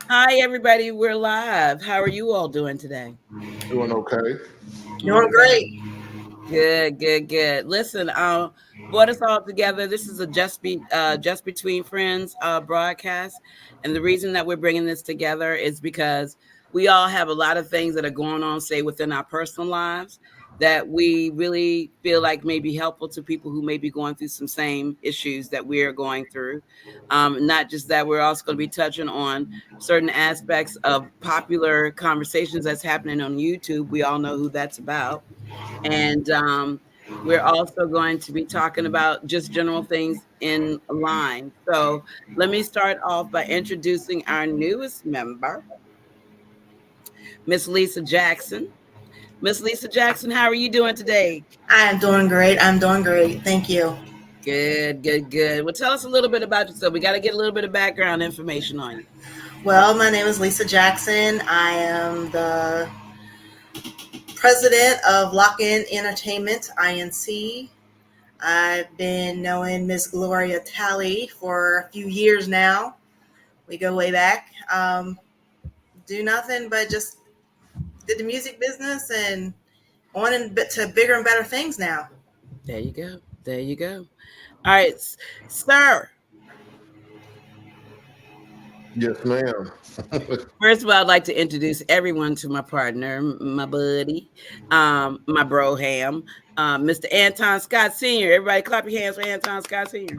Hi, everybody. We're live. How are you all doing today? Doing okay. Doing Okay. great. Good, good, good. Listen, brought us all together. This is a just between friends broadcast, and the reason that we're bringing this together is because we all have a lot of things that are going on, say within our personal lives, that we really feel like may be helpful to people who may be going through some same issues that we're going through. Not just that, we're also going to be touching on certain aspects of popular conversations that's happening on YouTube. We all know who that's about, and we're also going to be talking about just general things in line. So let me start off by introducing our newest member, Miss Lisa Jackson. Miss Lisa Jackson, how are you doing today? I am doing great. I'm doing great. Thank you. Good, good, good. Well, tell us a little bit about yourself. We got to get a little bit of background information on you. Well, my name is Lisa Jackson. I am the president of Lock In Entertainment, INC. I've been knowing Miss Gloria Talley for a few years now. We go way back. Do nothing but just did the music business and on and to bigger and better things now. There you go. There you go. All right, sir. Yes, ma'am. First of all, I'd like to introduce everyone to my partner, my buddy, my bro ham, Mr. Anton Scott Sr. Everybody clap your hands for Anton Scott Sr.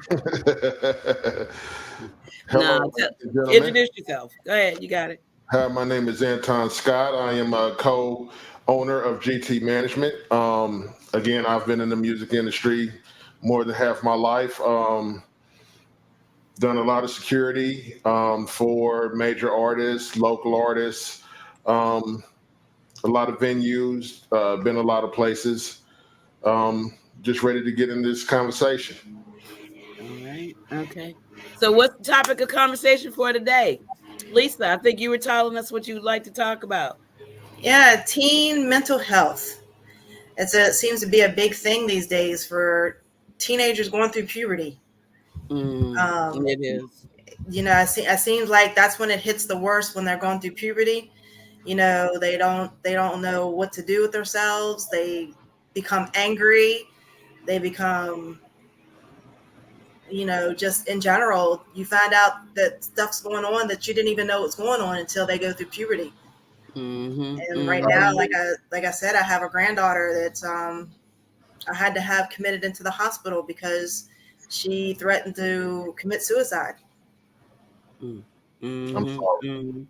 Now, Hello, ladies and gentlemen. introduce yourself. Go ahead. You got it. Hi, my name is Anton Scott. I am a co-owner of GT Management. Again, I've been in the music industry more than half my life. Done a lot of security for major artists, local artists, um, a lot of venues, been a lot of places. Just ready to get in this conversation. All right. Okay. So, what's the topic of conversation for today? Lisa, I think you were telling us what you'd like to talk about. Yeah, teen mental health. It seems to be a big thing these days for teenagers going through puberty. Um, It is. it seems like that's when it hits the worst when they're going through puberty. They don't know what to do with themselves. They become angry. They become just in general. You find out that stuff's going on that you didn't even know what's going on until they go through puberty. Mm-hmm. And right now, Mm-hmm. like I said, I have a granddaughter that I had to have committed into the hospital because she threatened to commit suicide. I'm Mm-hmm. sorry. Mm-hmm.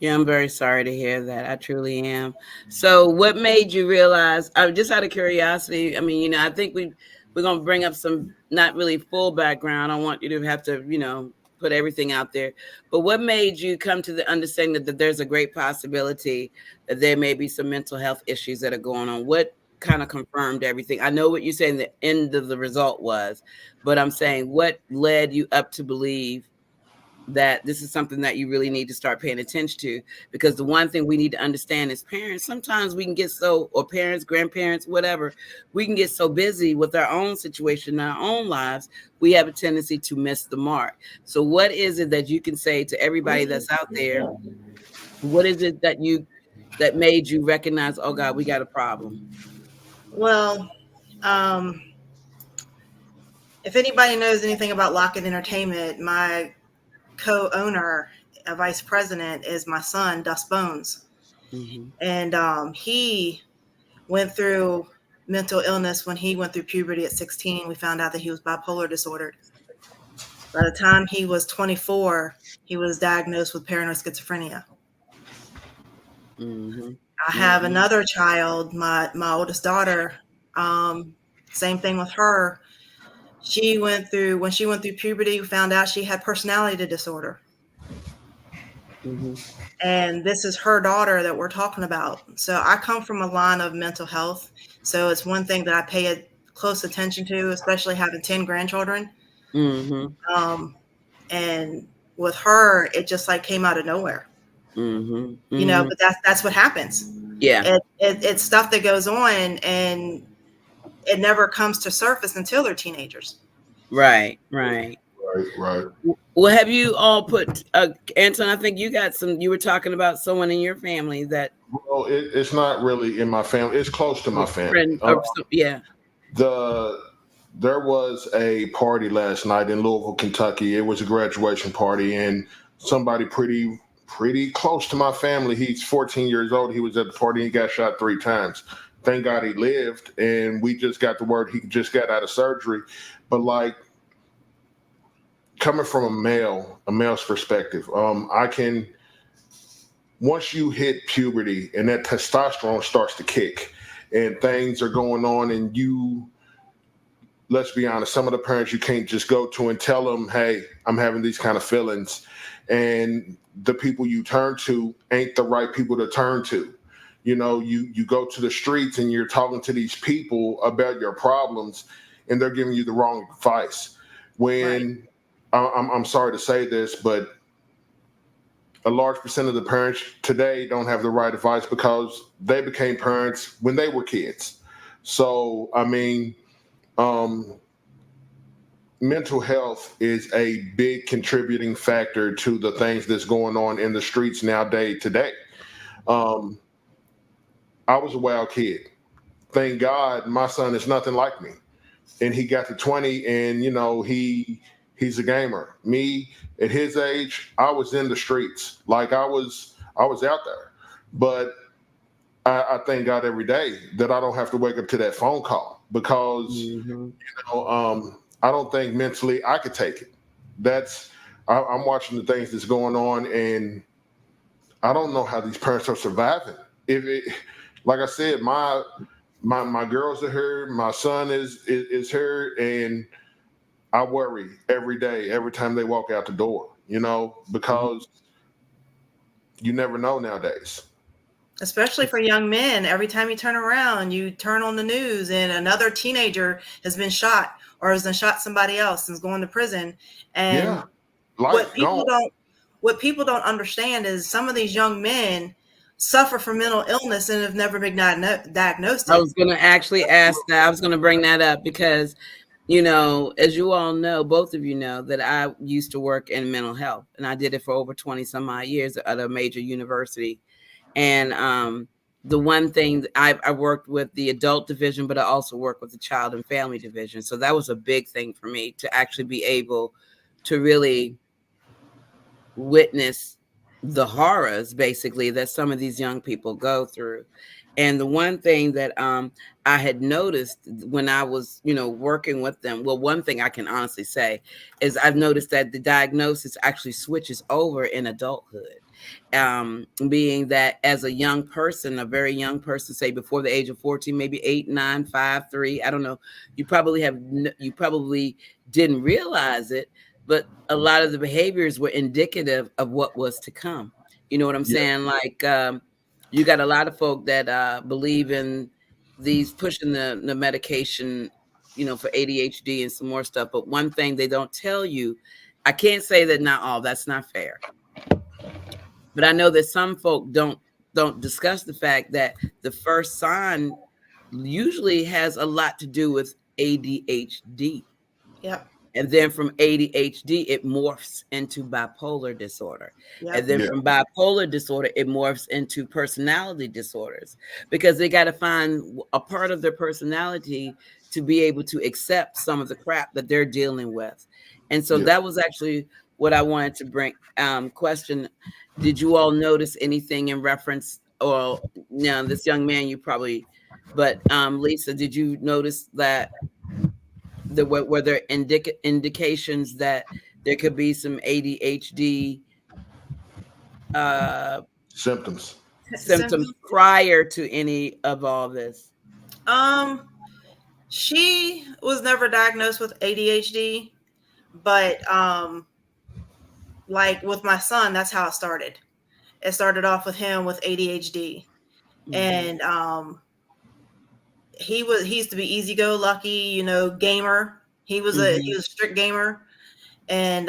Yeah, I'm very sorry to hear that. I truly am. So, what made you realize? Just out of curiosity. I mean, I think we're gonna bring up some not really full background. I want you to have to, put everything out there. But what made you come to the understanding that there's a great possibility that there may be some mental health issues that are going on? What kind of confirmed everything? I know what you're saying. The end of the result was, but I'm saying what led you up to believe that this is something that you really need to start paying attention to, because the one thing we need to understand as parents, sometimes we can get so, or parents, grandparents, whatever, we can get so busy with our own situation, our own lives, we have a tendency to miss the mark. So what is it that you can say to everybody that's out there? What is it that made you recognize, oh God, we got a problem? Well, um, if anybody knows anything about Lockett Entertainment, my co-owner, a vice president, is my son, Dust Bones, Mm-hmm. and he went through mental illness when he went through puberty at 16. We found out that he was bipolar disordered. By the time he was 24, he was diagnosed with paranoid schizophrenia. Mm-hmm. I have Mm-hmm. another child, my oldest daughter. Um, Same thing with her. When she went through puberty, we found out she had personality disorder. Mm-hmm. And this is her daughter that we're talking about. So I come from a line of mental health. So it's one thing that I pay close attention to, especially having 10 grandchildren. Mm-hmm. Um, and with her, it just like came out of nowhere, Mm-hmm. Mm-hmm. but that's what happens. Yeah. It's stuff that goes on and it never comes to surface until they're teenagers. Right. Right. Right, right. Well, have you all put Anton? I think you got some. You were talking about someone in your family that Well, it's not really in my family. It's close to my family. friend or some, yeah. The There was a party last night in Louisville, Kentucky. It was a graduation party, and somebody pretty close to my family. He's 14 years old. He was at the party. He got shot 3 times. Thank God he lived, and we just got the word he just got out of surgery. But like coming from a male's perspective, I can once you hit puberty and that testosterone starts to kick, and things are going on, and you let's be honest, some of the parents you can't just go to and tell them, hey, I'm having these kind of feelings. And the people you turn to ain't the right people to turn to. You know, you go to the streets and you're talking to these people about your problems, and they're giving you the wrong advice. Right. When I'm sorry to say this, but a large percent of the parents today don't have the right advice because they became parents when they were kids. So, I mean, um, mental health is a big contributing factor to the things that's going on in the streets nowadays today. Um, I was a wild kid. Thank God my son is nothing like me. And he got to 20 and he's a gamer. Me at his age, I was in the streets. Like I was out there. But I thank God every day that I don't have to wake up to that phone call because Mm-hmm. I don't think mentally I could take it. I'm watching the things that's going on, and I don't know how these parents are surviving. If it, like I said, my girls are here, my son is here, and I worry every day, every time they walk out the door. Because you never know nowadays. Especially for young men. Every time you turn around, you turn on the news and another teenager has been shot or has been shot somebody else and is going to prison. And Yeah, what life people gone. don't what people don't understand is some of these young men suffer from mental illness and have never been diagnosed I it. was going to actually ask that. I was going to bring that up because, as you all know, both of you know that I used to work in mental health, and I did it for over 20 some odd years at a major university. And the one thing I worked with the adult division, but I also worked with the child and family division. So that was a big thing for me to actually be able to really witness the horrors basically that some of these young people go through. And the one thing that I had noticed when I was working with them, well, one thing I can honestly say is I've noticed that the diagnosis actually switches over in adulthood, being that as a young person, a very young person, say before the age of 14, maybe 8, 9, 5, 3, I don't know, you probably didn't realize it, but a lot of the behaviors were indicative of what was to come. You know what I'm Yeah, saying? Like, you got a lot of folk that believe in these pushing the medication, for ADHD and some more stuff. But one thing they don't tell you, I can't say that not all, that's not fair. But I know that some folk don't discuss the fact that the first sign usually has a lot to do with ADHD. Yep. And then from ADHD, it morphs into bipolar disorder. And Yep. then yeah, from bipolar disorder, it morphs into personality disorders because they got to find a part of their personality to be able to accept some of the crap that they're dealing with. And so yeah. that was actually what I wanted to bring. Question: did you all notice anything in reference, or this young man? You probably, but Lisa, did you notice that were there indications that there could be some ADHD uh, Symptoms. symptoms Symptoms. prior to any of all this? Um, she was never diagnosed with ADHD, but like with my son, that's how it started. It started off with him with ADHD, Mm-hmm. and he used to be easy go lucky, gamer. He Mm-hmm. was a strict gamer, and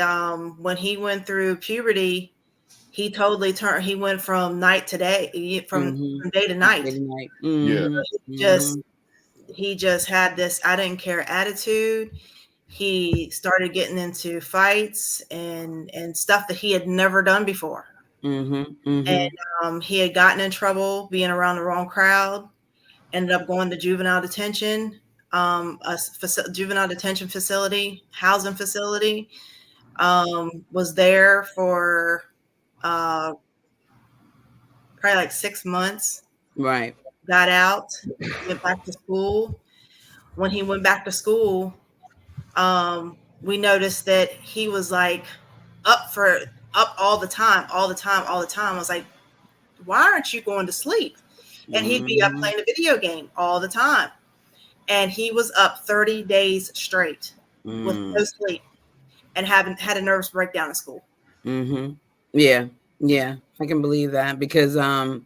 when he went through puberty, he totally turned. He went from night to day, from day to Mm-hmm. night. Good night. Yeah, Mm-hmm. Just Mm-hmm. he just had this I didn't care attitude. he started getting into fights and stuff that he had never done before. Mm-hmm. And Mm-hmm. he had gotten in trouble being around the wrong crowd. Ended up going to juvenile detention, juvenile detention facility, housing facility. Was there for uh, probably like 6 months. Right. Got out, went back to school. When he went back to school, we noticed that he was like up all the time, all the time, all the time. I was like, why aren't you going to sleep? And he'd be up Mm-hmm. playing a video game all the time. And he was up 30 days straight with no Mm. sleep and haven't had a nervous breakdown in school. Mm-hmm. Yeah. Yeah. I can believe that because I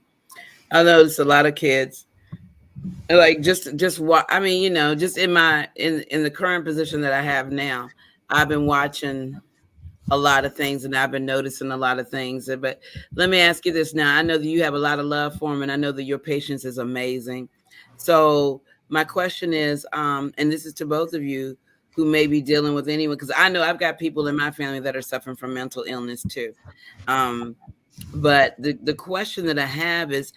noticed a lot of kids like just what I mean, just in the current position that I have now, I've been watching a lot of things and I've been noticing a lot of things. But let me ask you this now. I know that you have a lot of love for him and I know that your patience is amazing. So my question is, and this is to both of you who may be dealing with anyone, because I know I've got people in my family that are suffering from mental illness too. Um, but the question that I have is,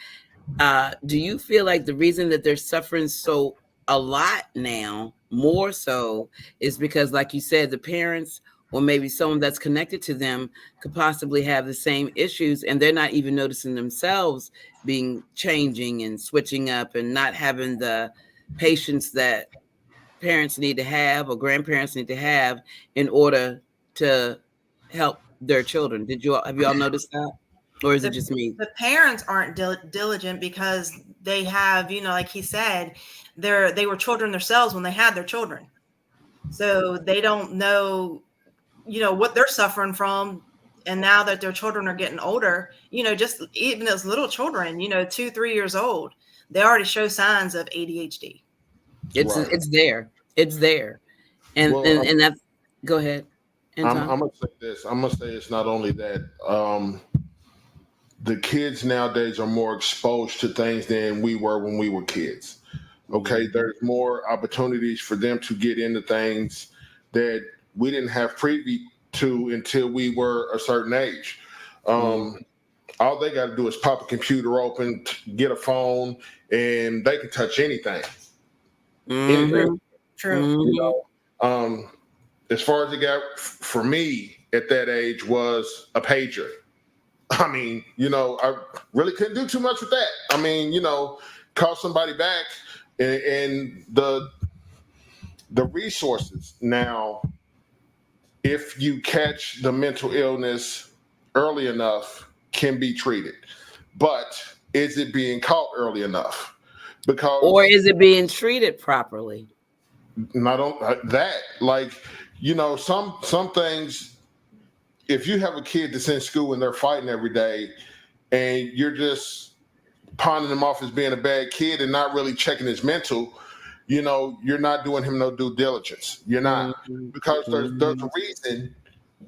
do you feel like the reason that they're suffering so a lot now, more so, is because, like you said, the parents or maybe someone that's connected to them could possibly have the same issues and they're not even noticing themselves being changing and switching up and not having the patience that parents need to have or grandparents need to have in order to help their children? Have you all noticed that? Or is it The, just me? the parents aren't diligent because they have, like he said, they were children themselves when they had their children. So they don't know, what they're suffering from. And now that their children are getting older, just even as little children, 2, 3 years old, they already show signs of ADHD. Right. It's there. It's there. And Well, and, and that's go ahead, Anton. I'm gonna say this. I'm gonna say it's not only that. The kids nowadays are more exposed to things than we were when we were kids. Okay, Mhm. there's more opportunities for them to get into things that we didn't have privy to until we were a certain age. Mhm. Um, all they got to do is pop a computer open, get a phone, and they can touch anything. Anything, Mhm. True. you Mhm. know. As far as it got for me at that age was a pager. I mean, I really couldn't do too much with that. I mean, call somebody back and the resources. Now, if you catch the mental illness early enough, can be treated. But is it being caught early enough? Or Because is it being treated properly? not on that, like, some things, if you have a kid that's in school and they're fighting every day and you're just pawning him off as being a bad kid and not really checking his mental, you're not doing him no due diligence. You're not, Mhm. because there's a Mhm. reason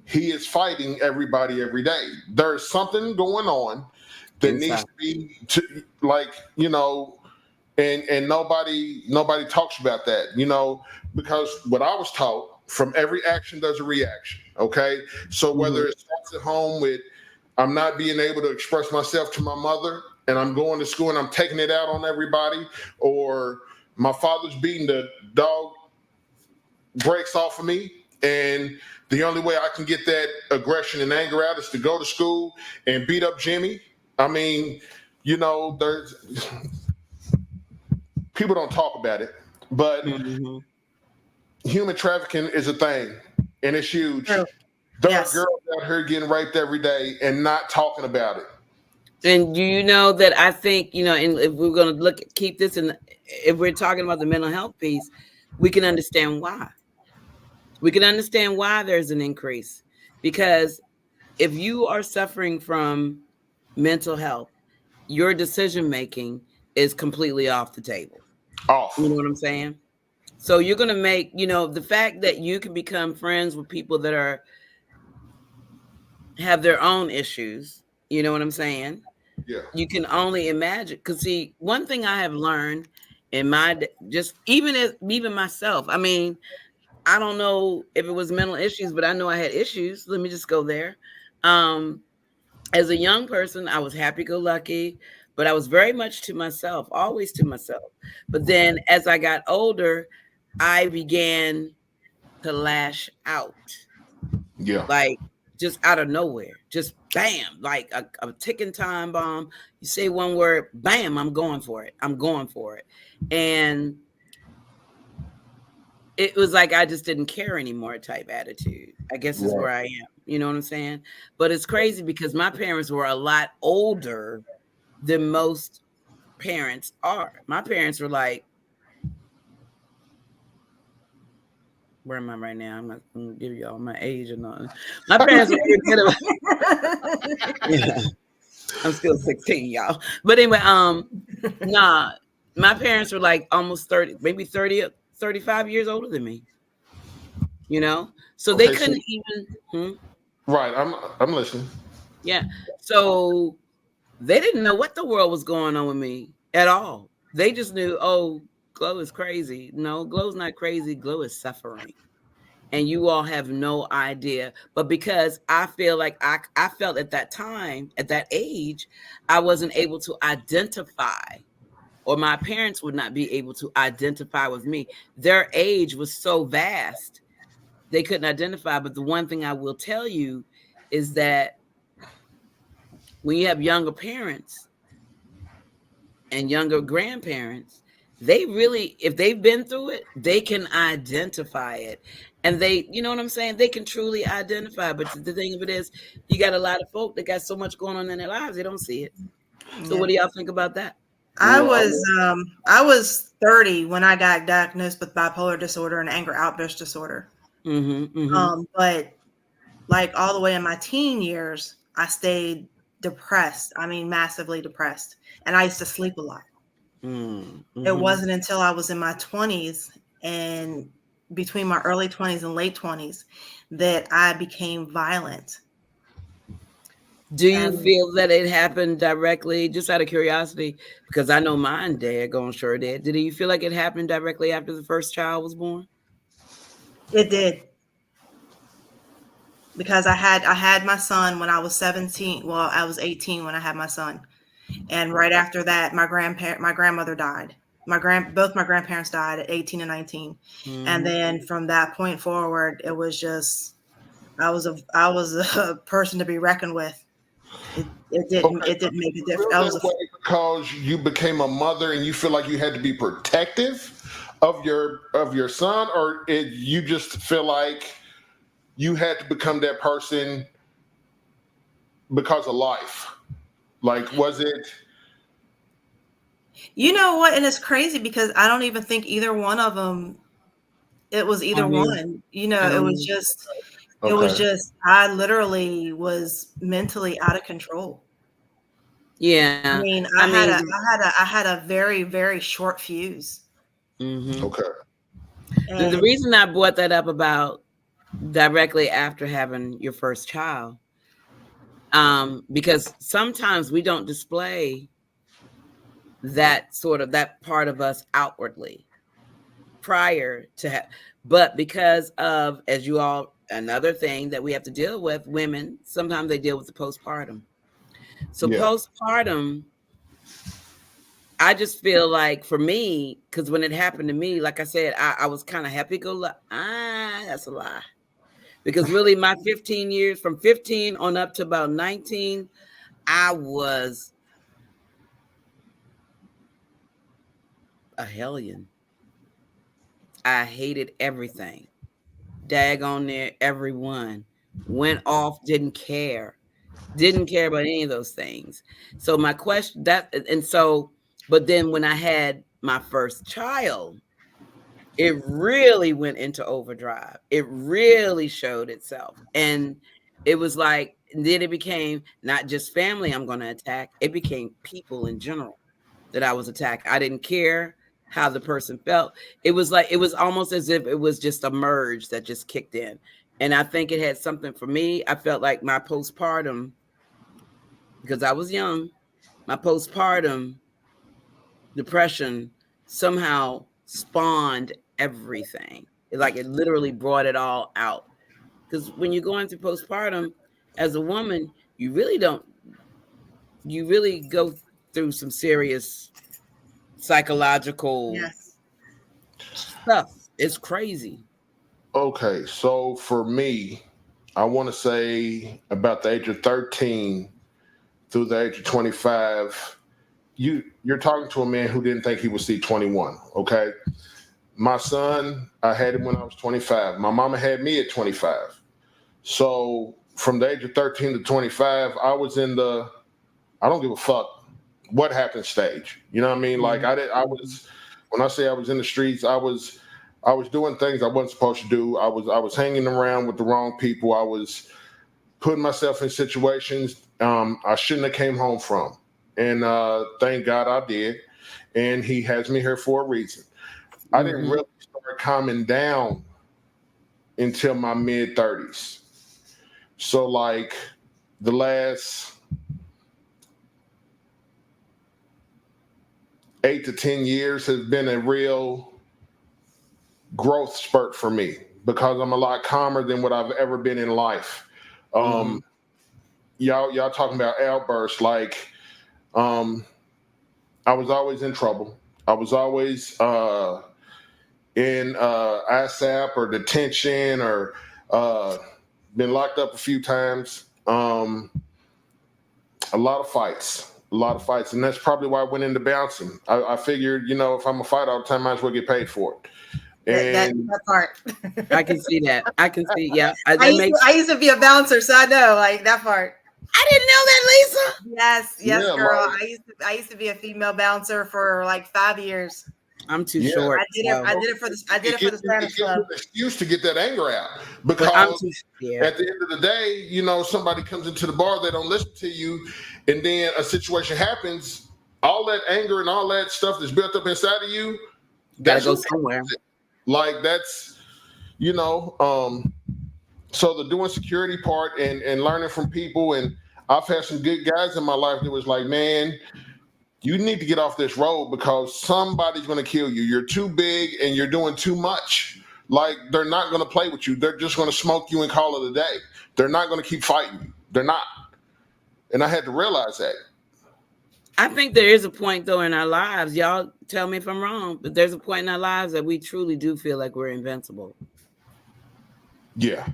he is fighting everybody every day. There's something going on that needs Inside. to be like, and nobody talks about that, because what I was taught, from every action there's a reaction. Okay, so whether Mhm. it starts at home with I'm not being able to express myself to my mother and I'm going to school and I'm taking it out on everybody, or my father's beating the dog breaks off of me, and the only way I can get that aggression and anger out is to go to school and beat up Jimmy. I mean, there's people don't talk about it, but Mhm. human trafficking is a thing, and it's True. huge. There are Yes. girls out here getting raped every day and not talking about it. And do you know that I think, and if we're going to keep this in, if we're talking about the mental health piece, we can understand why. We can understand why there's an increase because if you are suffering from mental health, your decision making is completely off the table. You know Off. what I'm saying? So you're going to make, the fact that you can become friends with people that have their own issues, you know what I'm saying? Yeah. You can only imagine cuz see, one thing I have learned in my just even myself. I mean, I don't know if it was mental issues, but I know I had issues. Let me just go there. Um, as a young person, I was happy go lucky, but I was very much to myself, always to myself. But then as I got older, I began to lash out, Yeah. like just out of nowhere, just bam, like a ticking time bomb. You say one word, bam, I'm going for it. I'm going for it. And it was like I just didn't care anymore type attitude, I guess is Right. where I am. You know what I'm saying? But it's crazy because my parents were a lot older than most parents are. My parents were like, where am I right now? I'm not gonna give y'all my age or nothing. My parents were every bit of yeah. I'm still 16, y'all. But anyway, nah, my parents were like almost 30, maybe 30, 35 years older than me, you know? So they Okay. So couldn't even right, I'm listening. yeah. So they didn't know what the world was going on with me at all. They just knew, oh, Glow is crazy. No, Glow's not crazy. Glow is suffering. And you all have no idea. But because I feel like I felt at that time, at that age, I wasn't able to identify, or my parents would not be able to identify with me. Their age was so vast, they couldn't identify. But the one thing I will tell you is that when you have younger parents and younger grandparents, they really, if they've been through it, they can identify it. And they, you know what I'm saying? They can truly identify. But the thing of it is, you got a lot of folk that got so much going on in their lives, they don't see it. So Yeah. what do y'all think about that? Well, I was 30 when I got diagnosed with bipolar disorder and anger outburst disorder. Mm-hmm. Mm-hmm. But like all the way in my teen years, I stayed depressed. I mean, massively depressed. And I used to sleep a lot. It Mm-hmm. wasn't until I was in my 20s and between my early 20s and late 20s that I became violent. Do you And feel that it happened directly, just out of curiosity? Because I know mine dad going sure did. Did you feel like it happened directly after the first child was born? it did, because I had my son when I was 17. Well, I was 18 when I had my son. And right after that, my grandmother died. Both my grandparents died at 18 and 19. And Mm-hmm. then from that point forward, it was just I was a person to be reckoned with. okay. It didn't make a Feel difference. I was that way because you became a mother and you feel like you had to be protective of your son, or you just feel like you had to become that person because of life? Like, was it? You know what? And it's crazy because I don't even think either one of them. It was either On you. one. You know, And it on was you. just. It was Okay. just. I literally was mentally out of control. I Yeah. mean, I mean, I had a very very short fuse, mhm. Okay. The and reason I brought that up about directly after having your first child, because sometimes we don't display that sort of that part of us outwardly prior to but because of, as you all, another thing that we have to deal with, women sometimes they deal with the postpartum. So Yeah. postpartum, I just feel like for me, because when it happened to me, like I said, I was kind of happy go lucky. That's a lie. Because really, my 15 years, from 15 on up to about 19, I was a hellion. I hated everything. Dag on there, everyone. Went off, didn't care. Didn't care about any of those things. So my question that and so, but then when I had my first child, it really went into overdrive. It really showed itself. And it was like, then it became not just family I'm going to attack, it became people in general that I was attacking. I didn't care how the person felt. It was like, it was almost as if it was just a merge that just kicked in. And I think it had something for me. I felt like my postpartum, because I was young, my postpartum depression somehow spawned everything. Like it literally brought it all out. Because when you're going through postpartum, as a woman, you really don't. You really go through some serious psychological Yes. stuff. It's crazy. Okay, so for me, I want to say about the age of 13 through the age of 25, you're talking to a man who didn't think he would see 21. Okay, my son, I had him when I was 25. My mama had me at 25. So from the age of 13 to 25, I was in the I don't give a fuck what happened stage. You know what I mean? Like I was when I say I was in the streets, I was doing things I wasn't supposed to do. I was hanging around with the wrong people. I was putting myself in situations I shouldn't have came home from. And thank God I did. And he has me here for a reason. I didn't Mm-hmm. really start calming down until my mid 30s. So like the last 8 to 10 years has been a real growth spurt for me because I'm a lot calmer than what I've ever been in life. Mm-hmm. Um, y'all talking about outbursts like um, I was always in trouble. I was always in ISAP or detention or uh, been locked up a few times. A lot of fights, and that's probably why I went into bouncing. I figured, if I'm a fight all the time, I might as well get paid for it. And That part. I can see that. I can see. Yeah, I that used to makes. I used to be a bouncer, so I know like that part. I didn't know that, Lisa. Yes, yes, yeah, girl. like I used to be a female bouncer for like 5 years. I'm too yeah, short, I did it. I so did it for the. I did it it for gives the you, it Spanish gives you Club. an excuse to get that anger out but I'm because too. Yeah, at the end of the day, somebody comes into the bar, they don't listen to you, and then a situation happens. All that anger and all that stuff that's built up inside of you, got to that's go who somewhere. controls it. Like that's you know. So the doing security part and learning from people, and I've had some good guys in my life that was like, man, you need to get off this road because somebody's going to kill you. You're too big and you're doing too much. Like they're not going to play with you. They're just going to smoke you and call it a day. They're not going to keep fighting you. They're not. And I had to realize that. I think there is a point though in our lives. Y'all tell me if I'm wrong, but there's a point in our lives that we truly do feel like we're invincible. Yeah.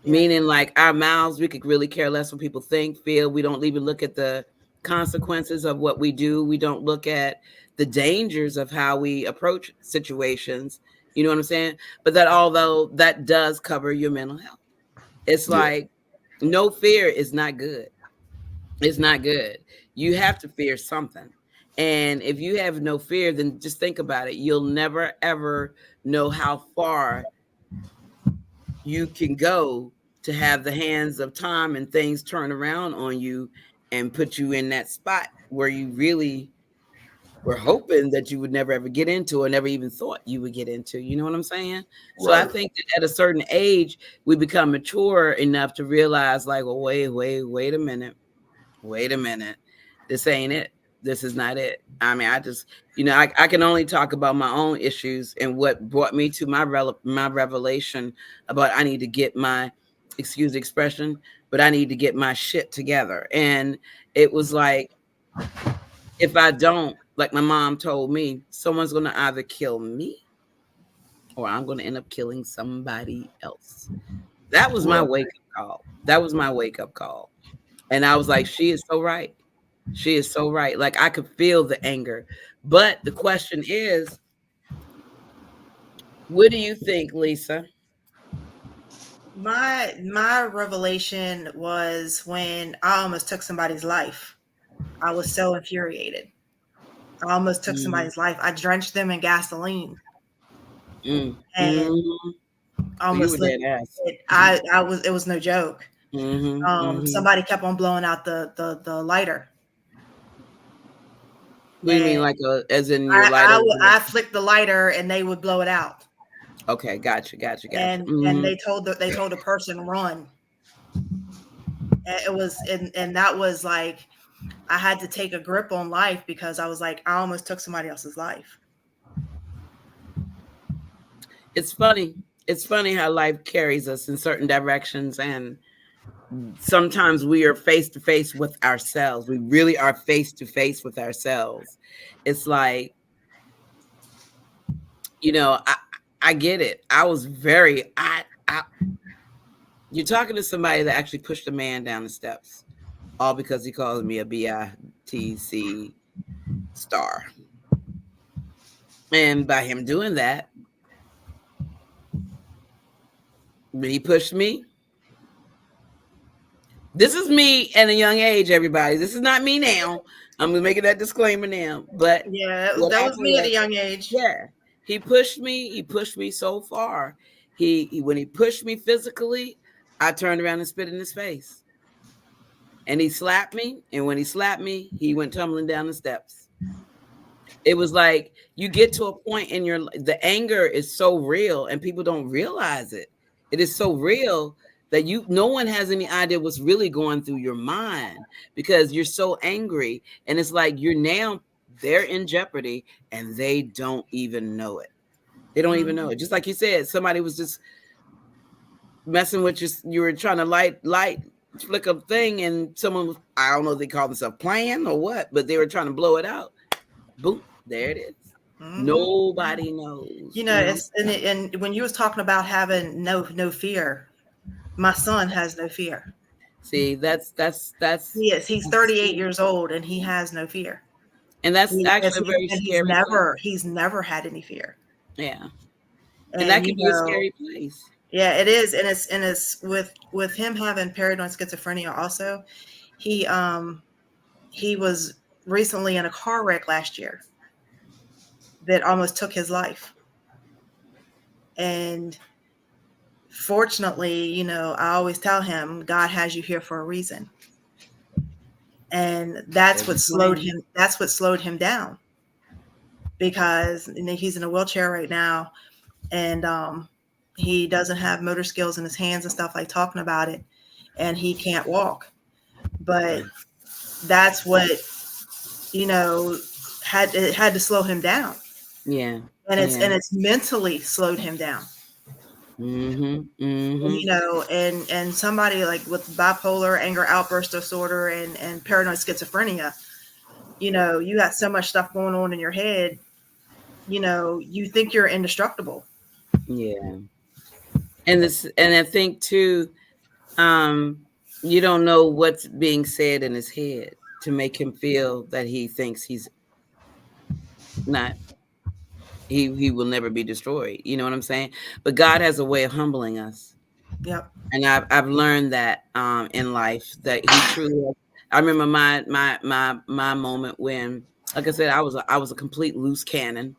Yeah. Meaning, like our mouths, we could really care less what people think, feel. We don't even look at the consequences of what we do. We don't look at the dangers of how we approach situations. You know what I'm saying? But that although that does cover your mental health, it's Yeah. like no fear is not good. It's not good. You have to fear something. And if you have no fear, then just think about it. You'll never ever know how far you can go to have the hands of time and things turn around on you and put you in that spot where you really were hoping that you would never ever get into or never even thought you would get into. You know what I'm saying? So I Right. think that at a certain age, we become mature enough to realize, like, well, wait a minute. Wait a minute. This ain't it. This is not it. I mean, I just, I can only talk about my own issues and what brought me to my revelation about I need to get my, excuse the expression, but I need to get my shit together. And it was like, if I don't, like my mom told me, someone's going to either kill me or I'm going to end up killing somebody else. That was my Right. wake up call. That was my wake up call. And I was like, she is so right. She is so right. Like I could feel the anger. But the question is, what do you think, Lisa? My revelation was when I almost took somebody's life. I was so infuriated. I almost took Mm, somebody's life. I drenched them in gasoline mm, and mm. So you almost were lit dead ass. it. I was it was no joke. Mm-hmm, mm-hmm. Somebody kept on blowing out the lighter. What do you mean, And like as in your lighter? I flicked the lighter and they would blow it out. Okay, gotcha, gotcha, gotcha. And Mm-hmm. they told the person run. And it was and that was like I had to take a grip on life because I was like I almost took somebody else's life. It's funny. it's funny how life carries us in certain directions, and sometimes we are face to face with ourselves. We really are face to face with ourselves. It's like, you know, I get it. I was very I you're talking to somebody that actually pushed a man down the steps, all because he calls me a BITC star. And by him doing that, when he pushed me, this is me at a young age, everybody. This is not me now. I'm making that disclaimer now. But Yeah, what that was happened me at a was, young age. yeah, he pushed me. He pushed me so far. He when he pushed me physically, I turned around and spit in his face. And he slapped me. And when he slapped me, he went tumbling down the steps. It was like you get to a point in your the anger is so real and people don't realize it. It is so real that no one has any idea what's really going through your mind because you're so angry and it's like they're in jeopardy and they don't even know it. They don't even know it. Just like you said, somebody was just messing with you were trying to light flick a thing and someone was, I don't know if they call themselves playing or what, but they were trying to blow it out. Boom, there it is. Mm-hmm. Nobody knows, You know, it's and when you was talking about having no fear, my son has no fear. See, that's He's 38 years old and he has no fear. and that's actually a very And scary place. he's never had any fear. Yeah, and that And can be a scary place. yeah, it is, and it's with him having paranoid schizophrenia also. He he was recently in a car wreck last year that almost took his life. And fortunately, I always tell him God has you here for a reason. And There's a plan. that's what slowed him down because he's in a wheelchair right now and he doesn't have motor skills in his hands and stuff like talking about it and he can't walk. But that's what had to slow him down. Yeah, And yeah. it's mentally slowed him down. Mm-hmm. And, Mm-hmm. and somebody like with bipolar anger outburst disorder and paranoid schizophrenia, you got so much stuff going on in your head, you think you're indestructible. Yeah. And I think too, you don't know what's being said in his head to make him feel that he thinks he's not he will never be destroyed. You know what I'm saying? But God has a way of humbling us. Yep. And I've learned that in life that he truly I remember my moment when, like I said, I was a complete loose cannon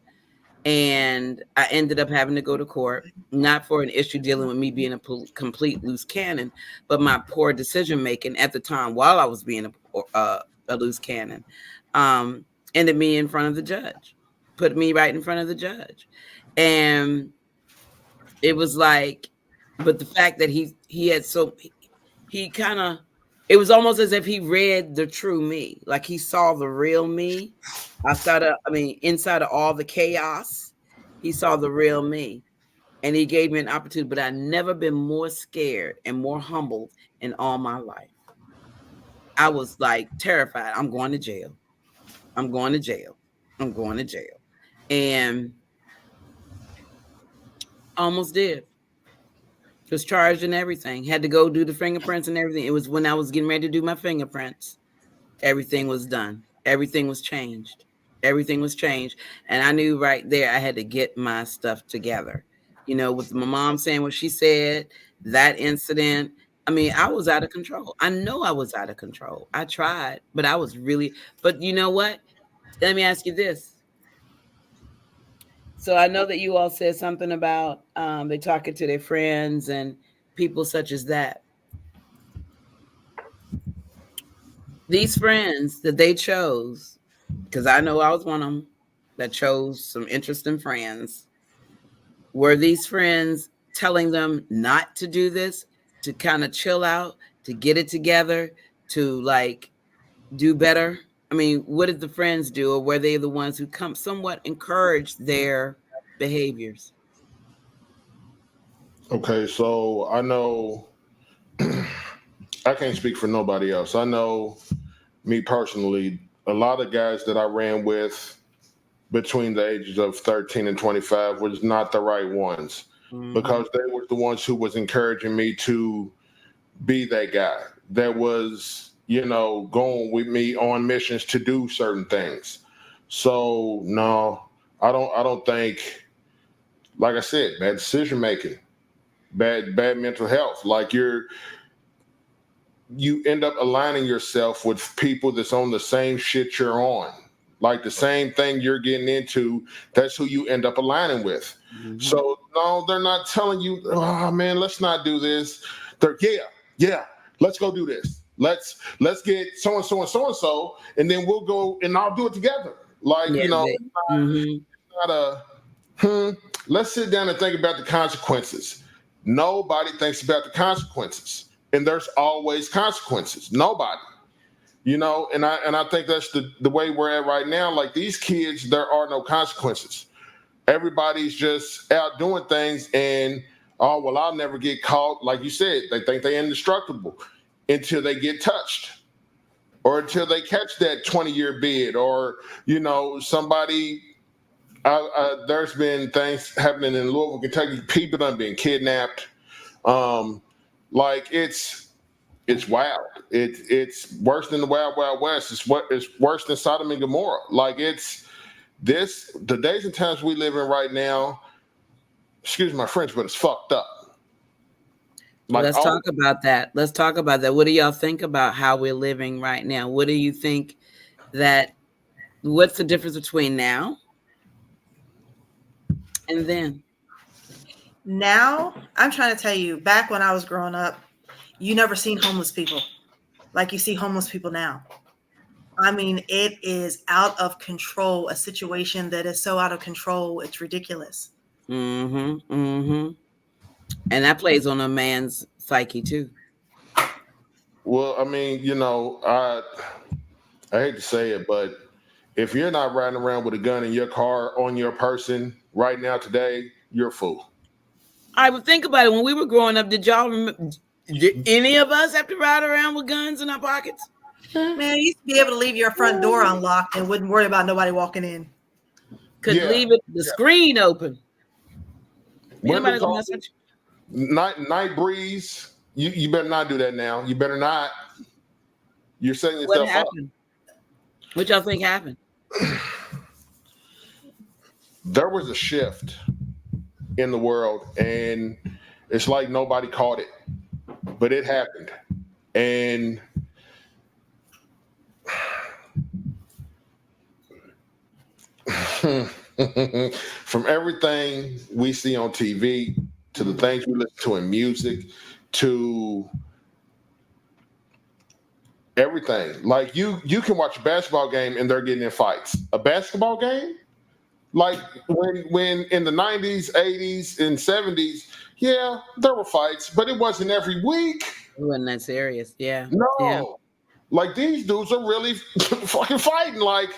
and I ended up having to go to court, not for an issue dealing with me being a complete loose cannon, but my poor decision making at the time while I was being a loose cannon, ended me in front of the judge, put me right in front of the judge, and it was like, but the fact that he had he kind of, it was almost as if he read the true me, like he saw the real me inside of all the chaos, he saw the real me. And he gave me an opportunity, but I never been more scared and more humbled in all my life. I was like terrified. I'm going to jail. I'm going to jail. I'm going to jail. And almost did. Was charged and everything. Had to go do the fingerprints and everything. It was when I was getting ready to do my fingerprints. Everything was done. Everything was changed. Everything was changed. And I knew right there I had to get my stuff together. With my mom saying what she said, that incident. I mean, I was out of control. I know I was out of control. I tried, but I was really, but you know what? Let me ask you this. So I know that you all said something about they talking to their friends and people such as that. These friends that they chose, because I know I was one of them that chose some interesting friends. Were these friends telling them not to do this, to kind of chill out, to get it together, to like do better? I mean, what did the friends do, or were they the ones who somewhat encouraged their behaviors? Okay, so I know I can't speak for nobody else. I know me personally, a lot of guys that I ran with between the ages of 13 and 25 was not the right ones Hmm. because they were the ones who was encouraging me to be that guy that was, going with me on missions to do certain things. So no, I don't think, like I said, bad decision making, bad mental health. Like you end up aligning yourself with people that's on the same shit you're on. Like the same thing you're getting into, that's who you end up aligning with. Hmm. So no, they're not telling you, oh man, let's not do this. They're yeah, let's go do this. Let's get so and so and so and so, and then we'll go and I'll do it together. Like, Yeah. Hmm. not a let's sit down and think about the consequences. Nobody thinks about the consequences. And there's always consequences. Nobody. And I think that's the way we're at right now. Like these kids, there are no consequences. Everybody's just out doing things and oh well, I'll never get caught. Like you said, they think they're indestructible until they get touched. Or until they catch that 20-year bid, or somebody there's been things happening in Louisville, Kentucky. People done been kidnapped. Um, like it's wild. It's worse than the Wild Wild West. It's worse than Sodom and Gomorrah. Like it's the days and times we live in right now. Excuse my French, but it's fucked up. Like Let's oh, talk about that. Let's talk about that. What do y'all think about how we're living right now? What do you think that what's the difference between now and then? Now, I'm trying to tell you, back when I was growing up, you never seen homeless people like you see homeless people now. I mean, it is out of control, a situation that is so out of control, it's ridiculous. Mm-hmm. Mm-hmm. And that plays on a man's psyche too. well, I mean, I hate to say it, but if you're not riding around with a gun in your car on your person right now today, you're a fool. I would think about it. When we were growing up, did y'all remember? Did any of us have to ride around with guns in our pockets? Man, you used to be able to leave your front door unlocked and wouldn't worry about nobody walking in. Could Yeah, leave the screen open. Ain't nobody windows gonna mess open, with you. night breeze. You better not do that now. You better not. You're setting What yourself up. happened? What y'all think happened? There was a shift in the world, and it's like nobody caught it, but it happened. And from everything we see on TV to the things we listen to in music to everything, like you can watch a basketball game and they're getting in fights. A basketball game, like when in the 90s, 80s, and 70s, yeah, there were fights, but it wasn't every week. It wasn't that serious. Yeah. Yeah. No. Like these dudes are really fucking fighting. Like,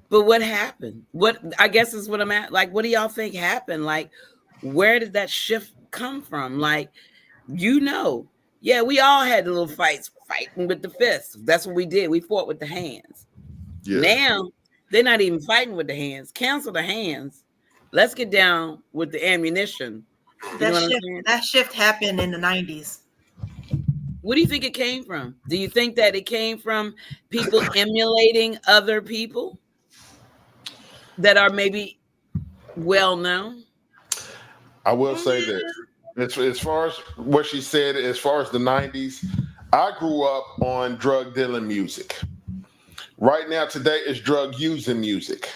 But what happened? What I guess is what I'm at. Like, what do y'all think happened? Like, where did that shift come from? Like, yeah, we all had little fights, fighting with the fists. That's what we did. We fought with the hands. yeah, Now they're not even fighting with the hands. Cancel the hands. Let's get down with the ammunition. You know That what I'm shift saying? that shift happened in the 90s. What do you think it came from? Do you think that it came from people emulating other people that are maybe well known? I will say this. As far as what she said, as far as the 90s, I grew up on drug dealing music. Right now, today is drug using music.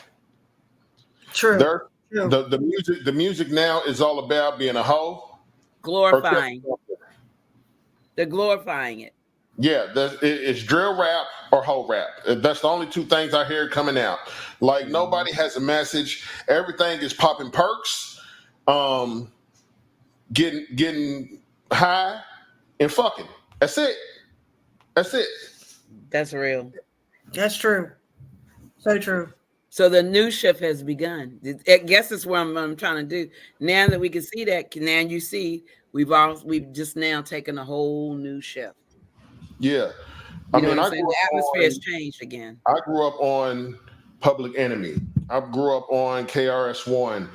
True. There, True. the music now is all about being a hoe or killing Glorifying. something. They're glorifying it. Yeah, it's drill rap or hoe rap. That's the only two things I hear coming out. Like nobody has a message. Everything is popping perks, um, getting high, and fucking. That's it. That's it. That's real. That's true. So true. So the new shift has begun. I guess that's what I'm trying to do. Now that we can see that, now you see we've just now taken a whole new shift. Yeah. I You know what mean, I'm saying? The atmosphere has changed again. I grew up on Public Enemy. I grew up on KRS-One.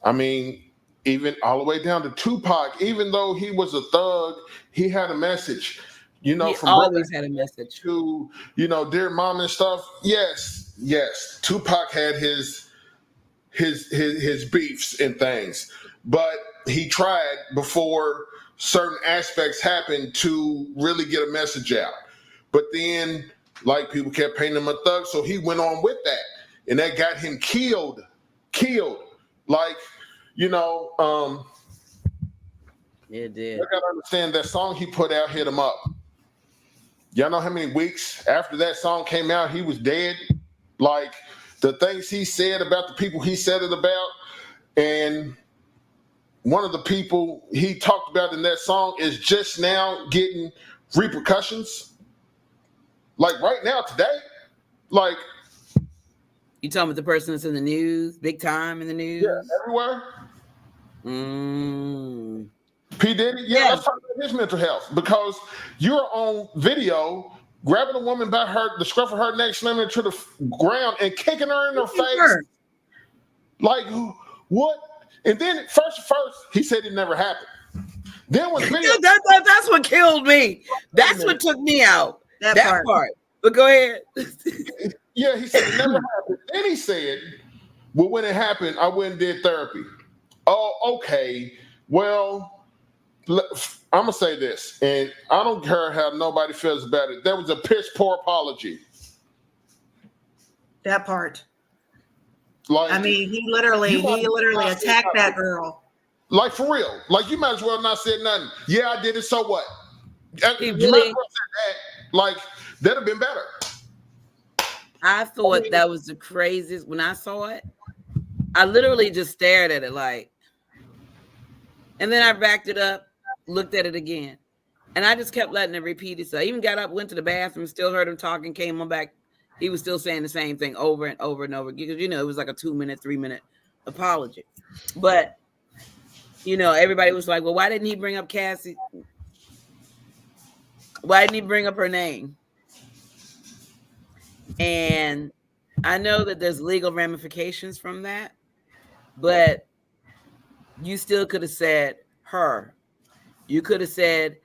I mean, even all the way down to Tupac, even though he was a thug, he had a message. He From Brother always had a message. to, Dear Mom and stuff. Yes, yes. Tupac had his beefs and things, but he tried before certain aspects happened to really get a message out. But then, like, people kept painting him a thug, so he went on with that, and that got him killed. Like, It did. you gotta understand that song he put out hit him up. Y'all know how many weeks after that song came out he was dead? Like, the things he said about the people he said it about, and one of the people he talked about in that song is just now getting repercussions. Like right now, today, like, you talking about the person that's in the news, big time in the news? Yeah, everywhere. P. Diddy, let's talk about his mental health, because you're on video grabbing a woman by the scruff of her neck, slamming her to the ground, and kicking her in her face. Like, what? And then first, he said it never happened. Then when the video, that's what killed me. That's what took me out. That part. But go ahead. Yeah, he said it never happened. Then he said, well, when it happened, I went and did therapy. Oh, okay. Well, I'm going to say this, and I don't care how nobody feels about it. That was a piss poor apology. That part. Like, I mean, he literally attacked that girl. Like, for real. Like, you might as well not say nothing. Yeah, I did it, so what? He really, like, that'd have been better. I thought that was the craziest. When I saw it, I literally just stared at it like, and then I backed it up, looked at it again, and I just kept letting it repeat itself. I even got up, went to the bathroom, still heard him talking, came on back. He was still saying the same thing over and over and over, because, it was like a 2-minute, 3-minute apology. But, everybody was like, well, why didn't he bring up Cassie? Why didn't he bring up her name? And I know that there's legal ramifications from that, but you still could have said her. You could have said,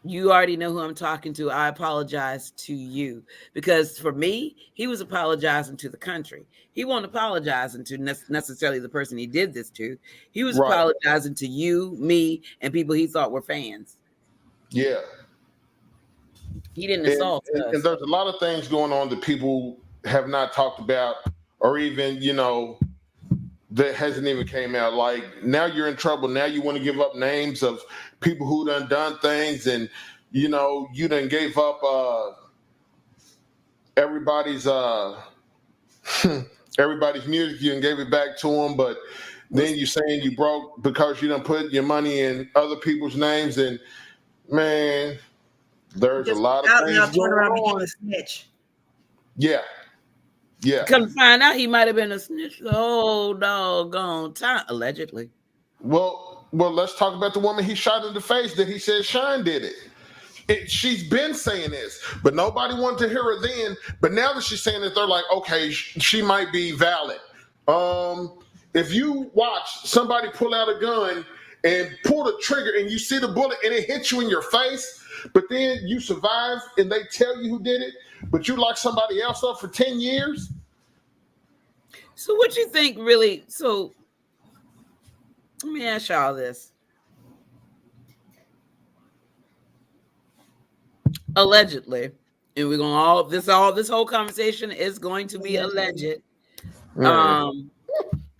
you already know who I'm talking to. I apologize to you. Because for me, he was apologizing to the country. He wasn't apologizing to necessarily the person he did this to. He was apologizing to you, me, and people he thought were fans. Yeah. He didn't assault us. And there's a lot of things going on that people have not talked about, or even, that hasn't even came out. Like, now you're in trouble. Now you want to give up names of people who done things, and you done gave up everybody's everybody's music. You done gave it back to them, but then you're saying you broke because you done put your money in other people's names, and man, there's a lot of things going on. A snitch. Yeah. Come to find out, he might have been a snitch the whole doggone time, allegedly. Well, let's talk about the woman he shot in the face that he said Shine did it. She's been saying this, but nobody wanted to hear her then. But now that she's saying it, they're like, okay, she might be valid. If you watch somebody pull out a gun and pull the trigger and you see the bullet and it hits you in your face, but then you survive and they tell you who did it, but you lock somebody else up for 10 years? So what you think really, so let me ask y'all this. Allegedly, and we're gonna this whole conversation is going to be alleged. I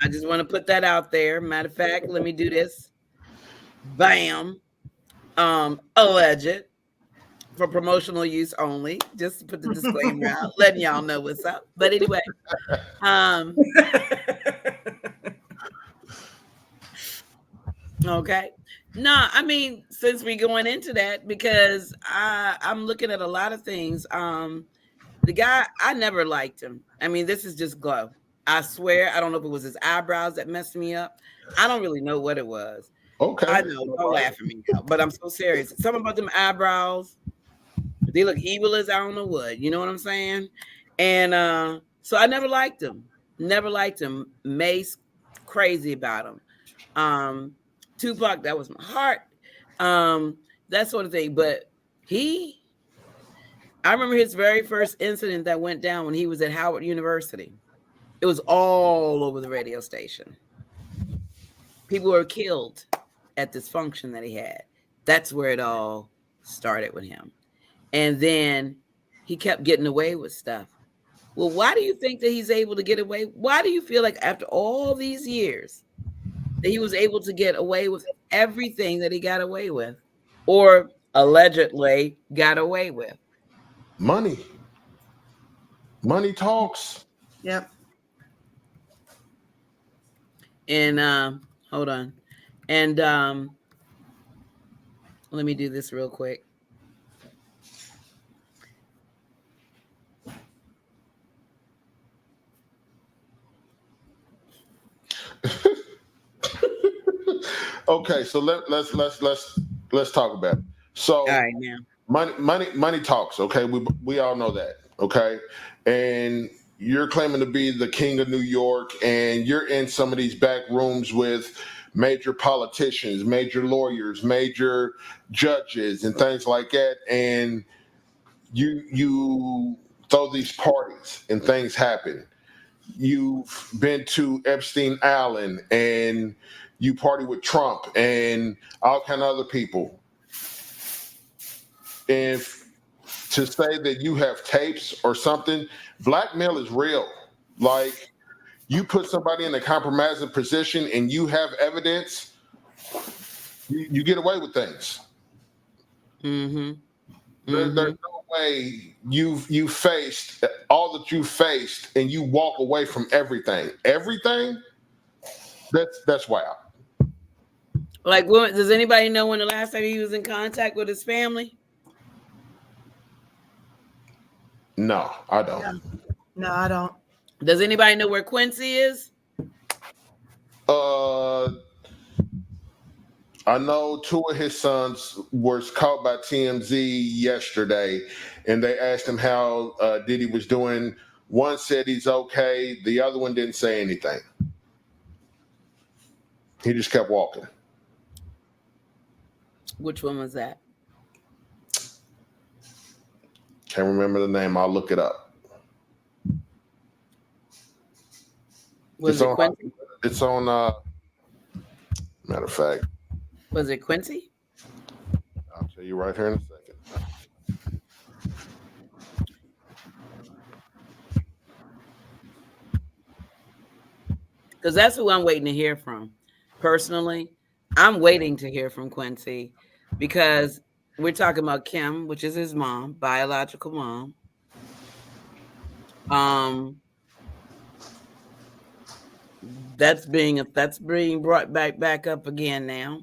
just want to put that out there. Matter of fact, let me do this. Bam. Alleged. For promotional use only. Just to put the disclaimer out, letting y'all know what's up. But anyway, okay. No, I mean, since we're going into that, because I'm looking at a lot of things. The guy, I never liked him. I mean, this is just glow. I swear, I don't know if it was his eyebrows that messed me up. I don't really know what it was. I Okay. know, All don't right. laugh at me now, but I'm so serious. Something about them eyebrows, they look evil as I don't know what. You know what I'm saying? And so I never liked him. Never liked him. Mace, crazy about him. Um, Tupac, that was my heart. Um, that sort of thing. But he, I remember his very first incident that went down when he was at Howard University. It was all over the radio station. People were killed at this function that he had. That's where it all started with him. And then he kept getting away with stuff. Well, why do you think that he's able to get away? Why do you feel like after all these years that he was able to get away with everything that he got away with or allegedly got away with? Money. Money talks. Yep. And hold on. And let me do this real quick. Okay, so let's talk about it. All So right, now. money talks. Okay, we all know that. Okay, and you're claiming to be the king of New York, and you're in some of these back rooms with major politicians, major lawyers, major judges, and things like that, and you throw these parties and things happen. You've been to Epstein Island and you party with Trump and all kind of other people. And to say that you have tapes or something, blackmail is real. Like you put somebody in a compromising position and you have evidence, you get away with things. Mm-hmm. There's Mm-hmm. no way you faced all that you faced and you walk away from everything. Everything that's wild. Like, does anybody know when the last time he was in contact with his family? No, I don't. No, no, I don't. Does anybody know where Quincy is? Uh, I know two of his sons were caught by TMZ yesterday, and they asked him how Diddy was doing. One said he's okay. The other one didn't say anything. He just kept walking. Which one was that? Can't remember the name. I'll look it up. Was It's it on. Quincy? It's on. Matter of fact, Was it Quincy? I'll tell you right here in a second. Because that's who I'm waiting to hear from. Personally, I'm waiting to hear from Quincy because we're talking about Kim, which is his mom, biological mom. Um, that's being brought back up again now.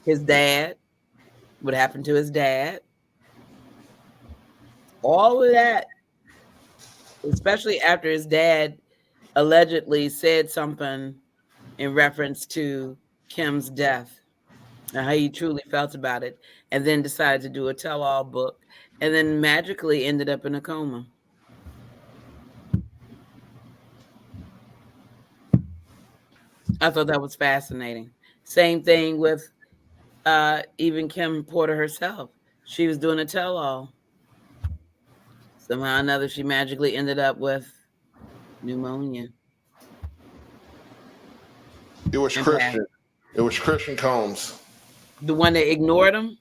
His dad, what happened to his dad, all of that, especially after his dad allegedly said something in reference to Kim's death and how he truly felt about it, and then decided to do a tell-all book, and then magically ended up in a coma. I thought that was fascinating. Same thing with even Kim Porter herself. She was doing a tell-all. Somehow or another, she magically ended up with pneumonia. It was And passed. Christian. It was Christian Combs. The one that ignored him.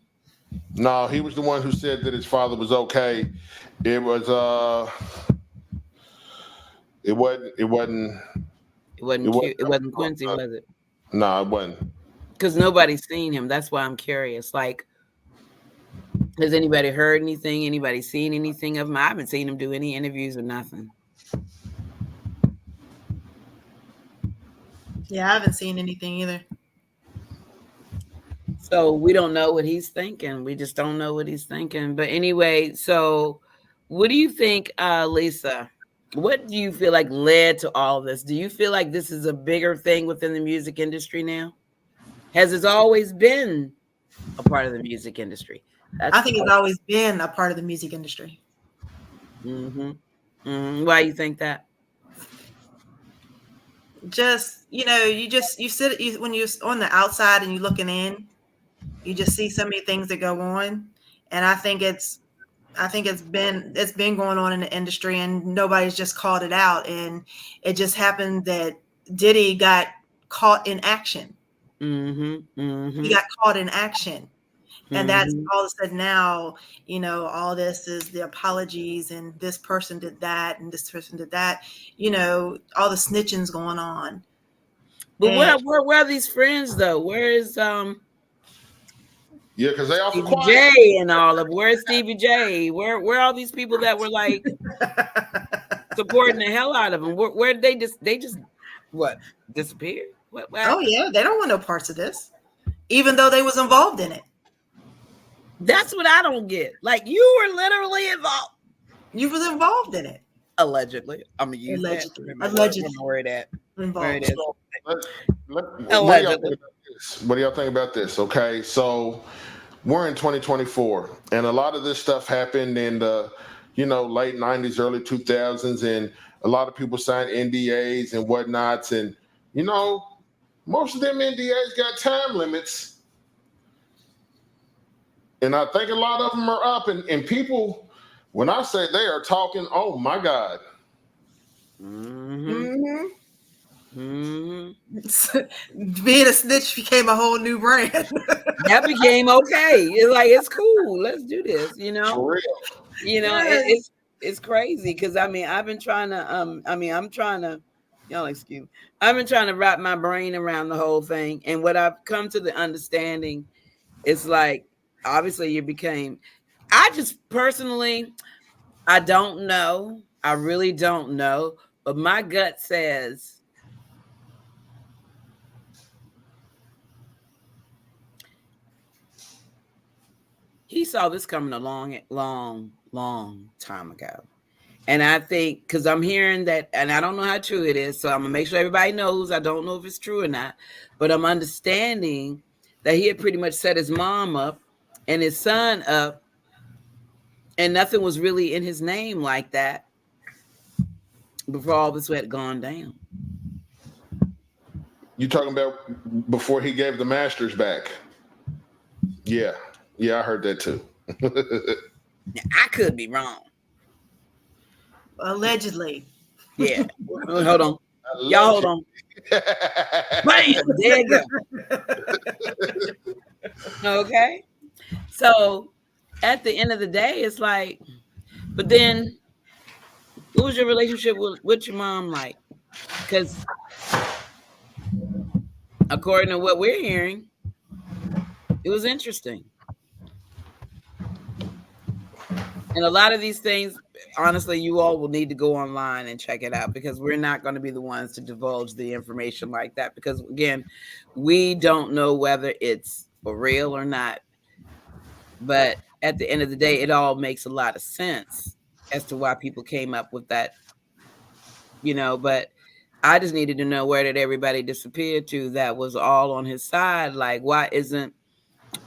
No, he was the one who said that his father was okay. It was it wasn't it wasn't It it wasn't wasn't cute. It wasn't Quincy, was it? no, it wasn't. Because nobody's seen him. That's why I'm curious. Like, has anybody heard anything? Anybody seen anything of him? I haven't seen him do any interviews or nothing. Yeah, I haven't seen anything either. So we don't know what he's thinking. We just don't know what he's thinking. But anyway, so what do you think, Lisa? What do you feel like led to all of this? Do you feel like this is a bigger thing within the music industry now? Has it always been a part of the music industry? I That's the think it's question. always been a part of the music industry. Mm-hmm. Mm-hmm. Why you think that? Just you sit when you're on the outside and you're looking in, you just see so many things that go on, and I think it's been going on in the industry and nobody's just called it out, and it just happened that Diddy got caught in action. Mm-hmm. He Mm-hmm. got caught in action. And that's Mm-hmm. all of a sudden now, all this is the apologies and this person did that and this person did that, all the snitching's going on. But And where are these friends though? Where is Yeah, because they awful Stevie quiet. J and all of where's Stevie J? Where are all these people that were like supporting the hell out of them? Where did they just what disappear? What oh happened? yeah, they don't want no parts of this, even though they was involved in it. That's what I don't get. Like you were literally involved. You was involved in it. Allegedly. I'm gonna use that. Allegedly. Remember Allegedly where it at. Where it involved. is. So, what do y'all think Allegedly. about this? What do y'all think about this? Okay, so we're in 2024, and a lot of this stuff happened in the, late 90s, early 2000s, and a lot of people signed NDAs and whatnots, and most of them NDAs got time limits, and I think a lot of them are up, and people, when I say they are talking, oh my God. Mm-hmm. Hmm. Mm-hmm. Being a snitch became a whole new brand. That became okay. It's like it's cool. Let's do this, For real. Yes. it's crazy because I mean I've been trying to I'm trying to y'all excuse me. I've been trying to wrap my brain around the whole thing, and what I've come to the understanding is like obviously you became. I just personally I don't know. I really don't know, but my gut says he saw this coming a long, long, long time ago. And I think because I'm hearing that, and I don't know how true it is, so I'm gonna make sure everybody knows. I don't know if it's true or not, but I'm understanding that he had pretty much set his mom up and his son up, and nothing was really in his name like that before all this had gone down. You talking about before he gave the Masters back? Yeah, yeah, I heard that too. Now, I could be wrong. Allegedly. Yeah. Hold on. Y'all hold Allegedly. on. Bam! There you go. Okay. So at the end of the day, it's like, but then what was your relationship with your mom like? Because according to what we're hearing, it was interesting. And a lot of these things, honestly, you all will need to go online and check it out because we're not going to be the ones to divulge the information like that. Because again, we don't know whether it's for real or not. But at the end of the day, it all makes a lot of sense as to why people came up with that. But I just needed to know where did everybody disappear to that was all on his side. Like, why isn't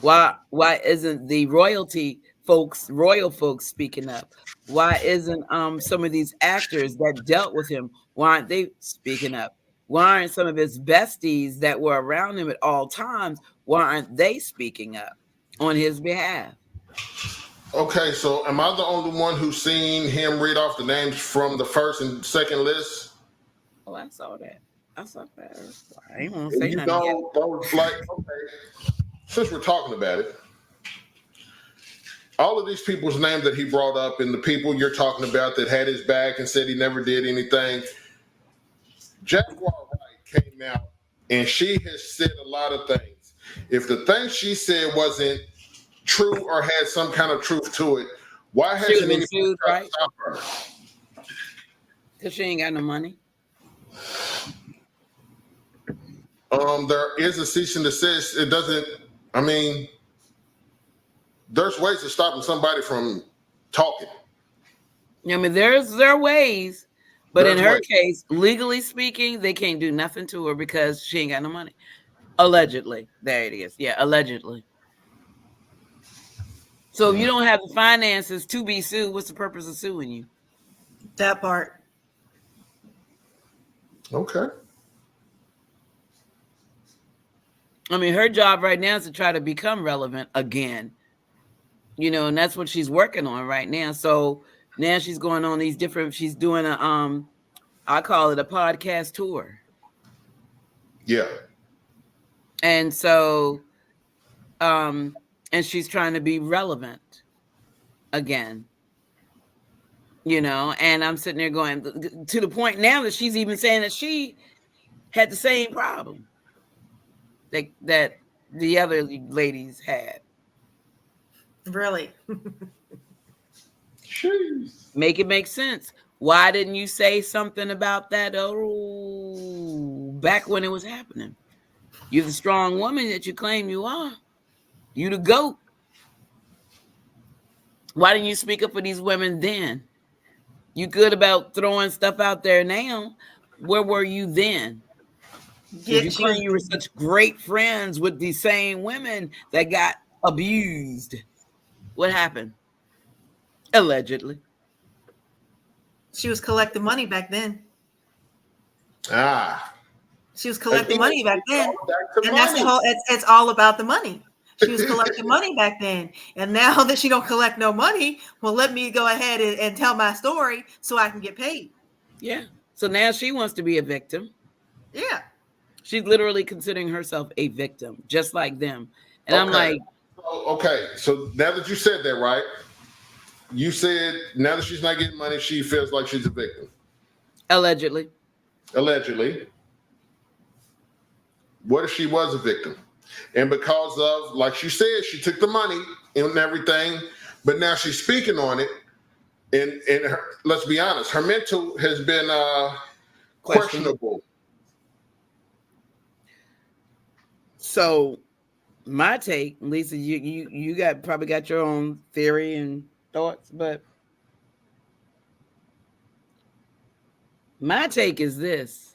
the royal folks speaking up? Why isn't some of these actors that dealt with him, why aren't they speaking up? Why aren't some of his besties that were around him at all times, why aren't they speaking up on his behalf? Okay, so am I the only one who's seen him read off the names from the first and second list? Oh, I saw that. I saw that. I ain't want to And say you nothing yet. don't like, okay, since we're talking about it, all of these people's names that he brought up and the people you're talking about that had his back and said he never did anything, Jaguar Wright came out and she has said a lot of things. If the things she said wasn't true or had some kind of truth to it, why She would have hasn't been anybody sued, tried to right? stop her? Because she ain't got no money. There is a cease and desist. It doesn't I mean, there's ways of stopping somebody from talking. I mean, there are ways, but in There's her ways. case, legally speaking, they can't do nothing to her because she ain't got no money. Allegedly, there it is. Yeah, allegedly. So if you don't have the finances to be sued, what's the purpose of suing you? That part. Okay. I mean, her job right now is to try to become relevant again. And that's what she's working on right now. So now she's going on these different. She's doing I call it a podcast tour, Yeah. and so and she's trying to be relevant again. And I'm sitting there going to the point now that she's even saying that she had the same problem that the other ladies had. Really? Jeez. Make it make sense. Why didn't you say something about that back when it was happening? You're the strong woman that you claim you are. You the GOAT. Why didn't you speak up for these women then? You good about throwing stuff out there now. Where were you then? If you She was claim you were such great friends with these same women that got abused, what happened? Allegedly. collecting money back then. Ah. She was collecting money back then, Back to and that's the money. whole. It's all about the money. She was collecting money back then, and now that she don't collect no money, well, let me go ahead and tell my story so I can get paid. Yeah. So now she wants to be a victim. Yeah. She's literally considering herself a victim, just like them. And I'm like, okay. So now that you said that, right? You said now that she's not getting money, she feels like she's a victim. allegedly. Allegedly. What if she was a victim? And because of, like she said, she took the money and everything, but now she's speaking on it. And her, let's be honest, her mental has been questionable. So my take, Lisa, you got probably got your own theory and thoughts, but my take is this.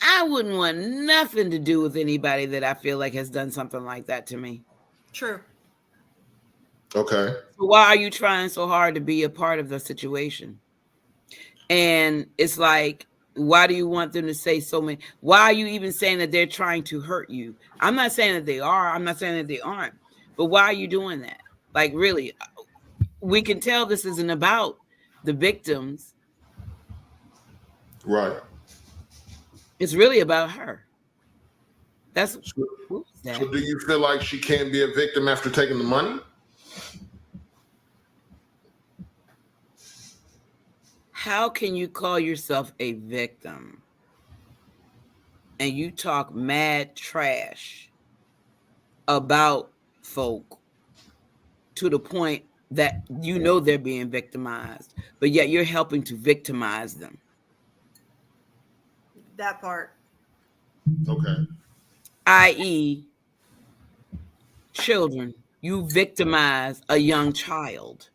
I wouldn't want nothing to do with anybody that I feel like has done something like that to me. True. Okay. So why are you trying so hard to be a part of the situation? And it's like, why do you want them to say so many? Why are you even saying that they're trying to hurt you? I'm not saying that they are. I'm not saying that they aren't. But why are you doing that? Like, really, we can tell this isn't about the victims. Right. It's really about her. That's So, that. so do you feel like she can't be a victim after taking the money? How can you call yourself a victim and you talk mad trash about folk to the point that you know they're being victimized, but yet you're helping to victimize them? That part. Okay. I.e., children. You victimize a young child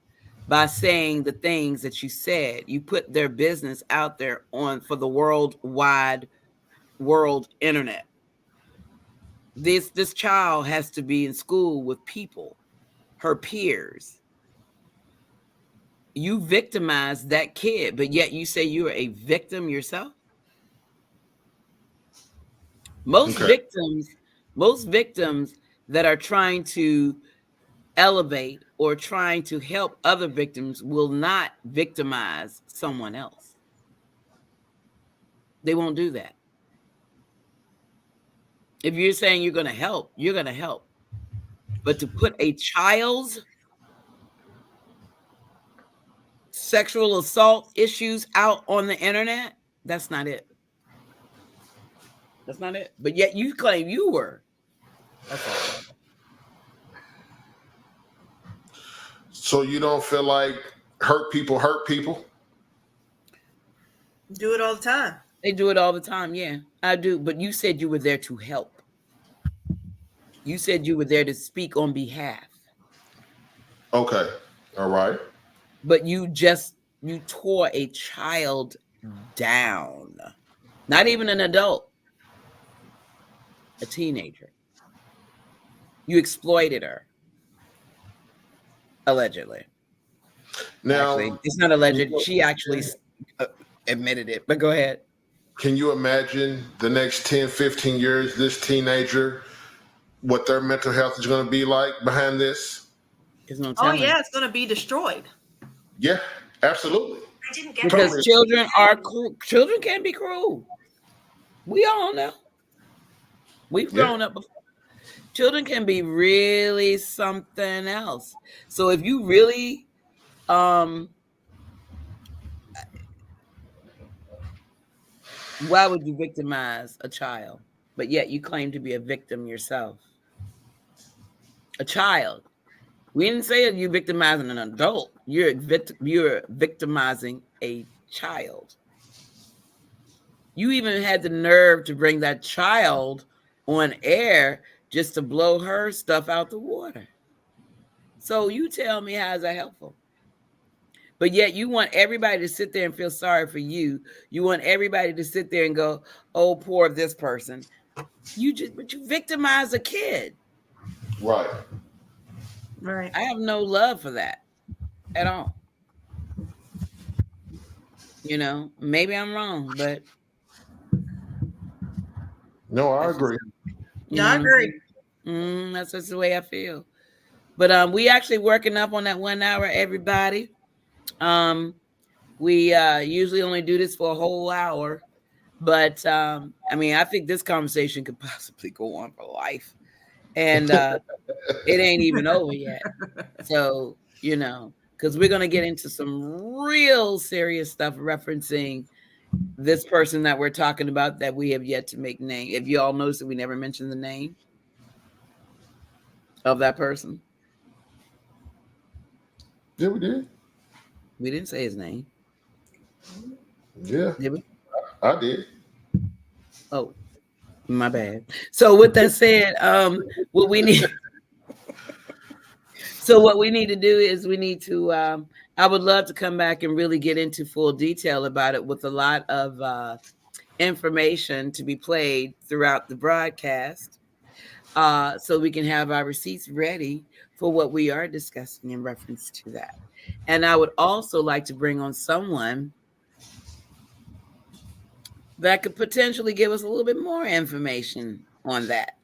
by saying the things that you said. You put their business out there on for the world internet. This child has to be in school with people, her peers. You victimize that kid, but yet you say you're a victim yourself. Most Okay. victims that are trying to elevate or trying to help other victims will not victimize someone else. They won't do that. If you're saying you're going to help, you're going to help. But to put a child's sexual assault issues out on the internet, that's not it. That's not it. But yet you claim you were. That's all. So you don't feel like hurt people hurt people? Do it all the time. They do it all the time. Yeah, I do. But you said you were there to help. You said you were there to speak on behalf. Okay. All right. But you tore a child down. Not even an adult, a teenager. You exploited her, allegedly. Now, Actually, it's not alleged. She actually uh, admitted it. But go ahead. can you imagine the next 10, 15 years, this teenager, what their mental health is going to be like behind this? There's no Oh telling. yeah, it's gonna be destroyed. Yeah, absolutely. I didn't get Because Totally. children are cruel. Children can be cruel. We all know. We've Yeah. grown up before. Children can be really something else. So if you really um why would you victimize a child? But yet you claim to be a victim yourself. A child. We didn't say you victimizing an adult. You're victimizing a child. You even had the nerve to bring that child on air just to blow her stuff out the water. So you tell me, how is that helpful? But yet you want everybody to sit there and feel sorry for you. You want everybody to sit there and go, "Oh, poor this person." But you victimize a kid. Right. Right. I have no love for that at all. Maybe I'm wrong, but No, I that's just, agree. you Yeah, know I what I'm agree. saying. That's just the way I feel. But we actually working up on that 1 hour, everybody. Um, we usually only do this for a whole hour, but I mean, I think this conversation could possibly go on for life, and it ain't even over yet. So because we're gonna get into some real serious stuff referencing this person that we're talking about that we have yet to make name. If you all notice that we never mentioned the name of that person, Yeah, we did. we didn't say his name, Yeah, did we? I did. Oh, my bad. So with that said, what we need so what we need to do is we need to I would love to come back and really get into full detail about it with a lot of information to be played throughout the broadcast, so we can have our receipts ready for what we are discussing in reference to that. And I would also like to bring on someone that could potentially give us a little bit more information on that.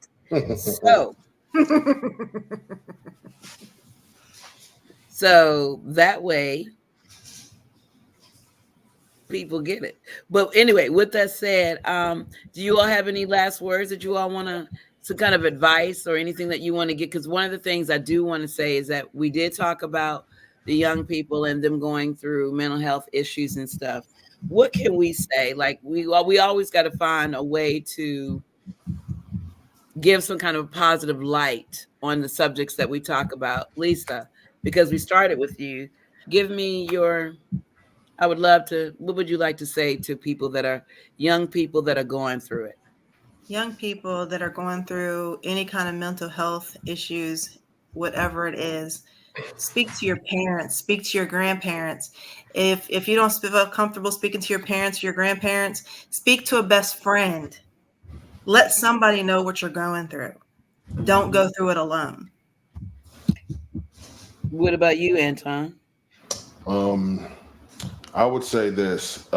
So, that way people get it. But anyway, with that said, do you all have any last words that you all want to, some kind of advice or anything that you want to get? Because one of the things I do want to say is that we did talk about the young people and them going through mental health issues and stuff. What can we say? Like we always got to find a way to give some kind of positive light on the subjects that we talk about. Lisa, because we started with you, give me your, I would love to, what would you like to say to people that are young people that are going through it? Young people that are going through any kind of mental health issues, whatever it is, speak to your parents, speak to your grandparents. If you don't feel comfortable speaking to your parents, your grandparents, speak to a best friend. Let somebody know what you're going through. Don't go through it alone. What about you, Anton? Um, I would say this: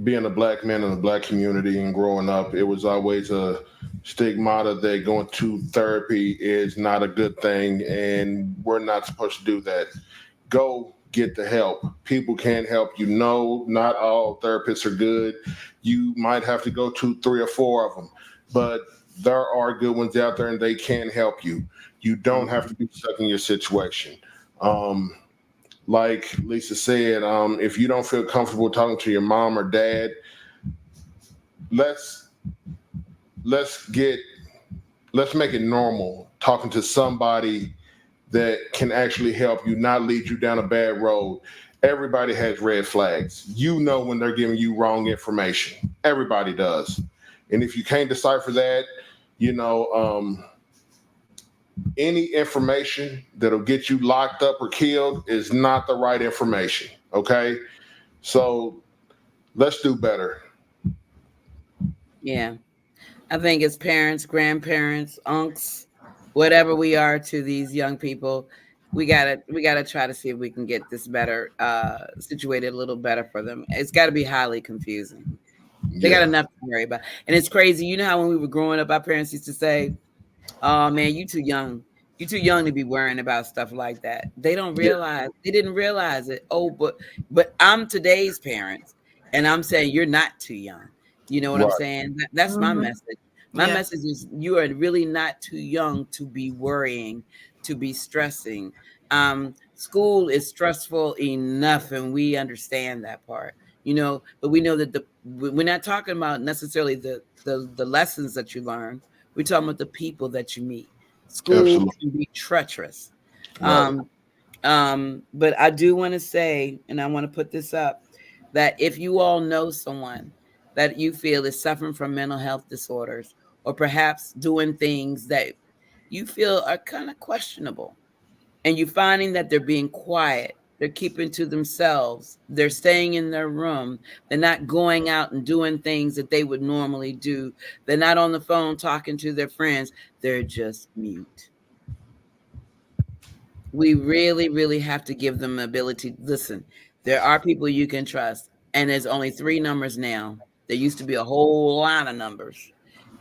being a black man in the black community and growing up, it was always a stigmata that going to therapy is not a good thing, and we're not supposed to do that. Go get the help. People can help you. No, not all therapists are good. You might have to go to three or four of them, but there are good ones out there, and they can help you. You don't have to be stuck in your situation. Um, like Lisa said, if you don't feel comfortable talking to your mom or dad, let's let's get let's make it normal talking to somebody that can actually help you, not lead you down a bad road. everybody has red flags. You know when they're giving you wrong information. Everybody does. And if you can't decipher that, you know, any information that'll get you locked up or killed is not the right information. Okay. So let's do better. Yeah. I think as parents, grandparents, unks, whatever we are to these young people, we gotta try to see if we can get this better situated a little better for them. It's got to be highly confusing. They got Yeah. enough to worry about, and it's crazy. You know how when we were growing up, our parents used to say, "Oh man, you too young. You too young to be worrying about stuff like that." Yeah. They didn't realize it. Oh, but I'm today's parents, and I'm saying you're not too young. You know what I'm Right. saying? That's my Hmm. message. My Yeah. message is you are really not too young to be worrying, to be stressing. School is stressful enough, and we understand that part. But we know that we're not talking about necessarily the lessons that you learn. We're talking about the people that you meet. School Absolutely. can be treacherous. Right. Um, but I do want to say, and I want to put this up, that if you all know someone that you feel is suffering from mental health disorders, or perhaps doing things that you feel are kind of questionable, and you're finding that they're being quiet, they're keeping to themselves, they're staying in their room, they're not going out and doing things that they would normally do, they're not on the phone talking to their friends, they're just mute. We really, really have to give them the ability. Listen, there are people you can trust, and there's only three numbers now. There used to be a whole lot of numbers.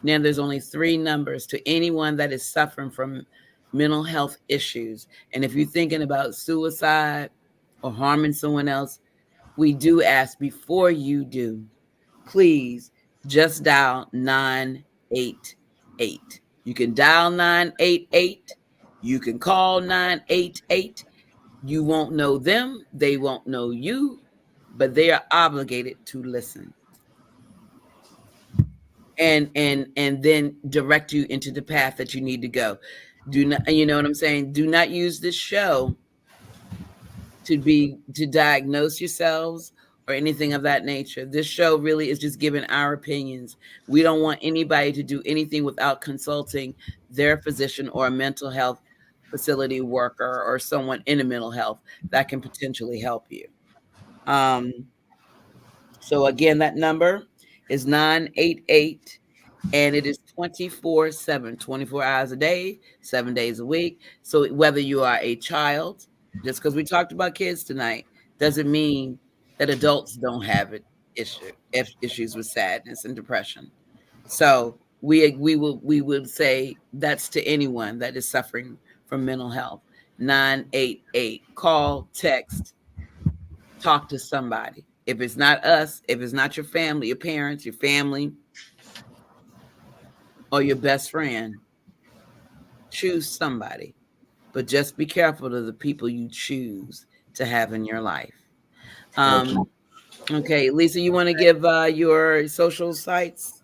Now there's only three numbers to anyone that is suffering from mental health issues. And if you're thinking about suicide or harming someone else, we do ask before you do, please just dial 988. You can dial 988. You can call 988. You won't know them, they won't know you, but they are obligated to listen and then direct you into the path that you need to go. Do not, you know what I'm saying? Do not use this show to diagnose yourselves or anything of that nature. This show really is just giving our opinions. We don't want anybody to do anything without consulting their physician or a mental health facility worker or someone in a mental health that can potentially help you. Um, so again, that number is 988, and it is 24/7, 24 hours a day, 7 days a week. So whether you are a child, just because we talked about kids tonight, doesn't mean that adults don't have issues with sadness and depression. So we would say that's to anyone that is suffering from mental health. 988. Call, text, talk to somebody. If it's not us, if it's not your family, your parents, your family, or your best friend, choose somebody. But just be careful of the people you choose to have in your life. Um, Absolutely. okay, Lisa, you want to give your social sites?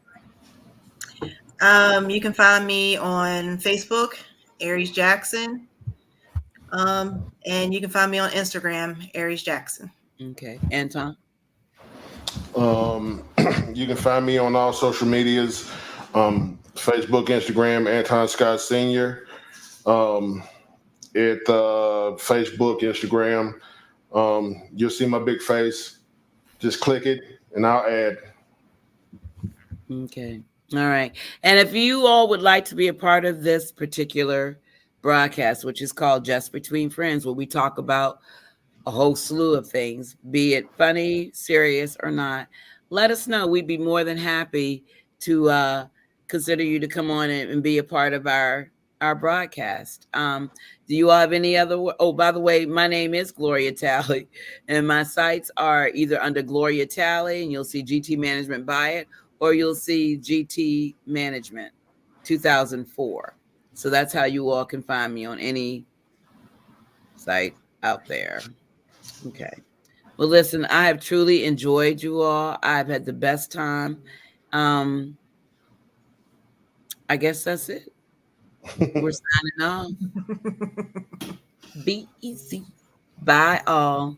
You can find me on Facebook, Aries Jackson. And you can find me on Instagram, Aries Jackson. Okay, Anton. Um, you can find me on all social medias, Facebook, Instagram, Anton Scott Senior. Um, at Facebook, Instagram, you'll see my big face. Just click it, and I'll add. Okay. All right. And if you all would like to be a part of this particular broadcast, which is called Just Between Friends, where we talk about a whole slew of things, be it funny, serious, or not, let us know. We'd be more than happy to consider you to come on and be a part of our broadcast. Do you all have any other? Oh, by the way, my name is Gloria Talley, and my sites are either under Gloria Talley, and you'll see GT Management by it, or you'll see GT Management 2004. So that's how you all can find me on any site out there. Okay. Well, listen, I have truly enjoyed you all. I've had the best time. Um, I guess that's it. We're signing off. Be easy. Bye, all.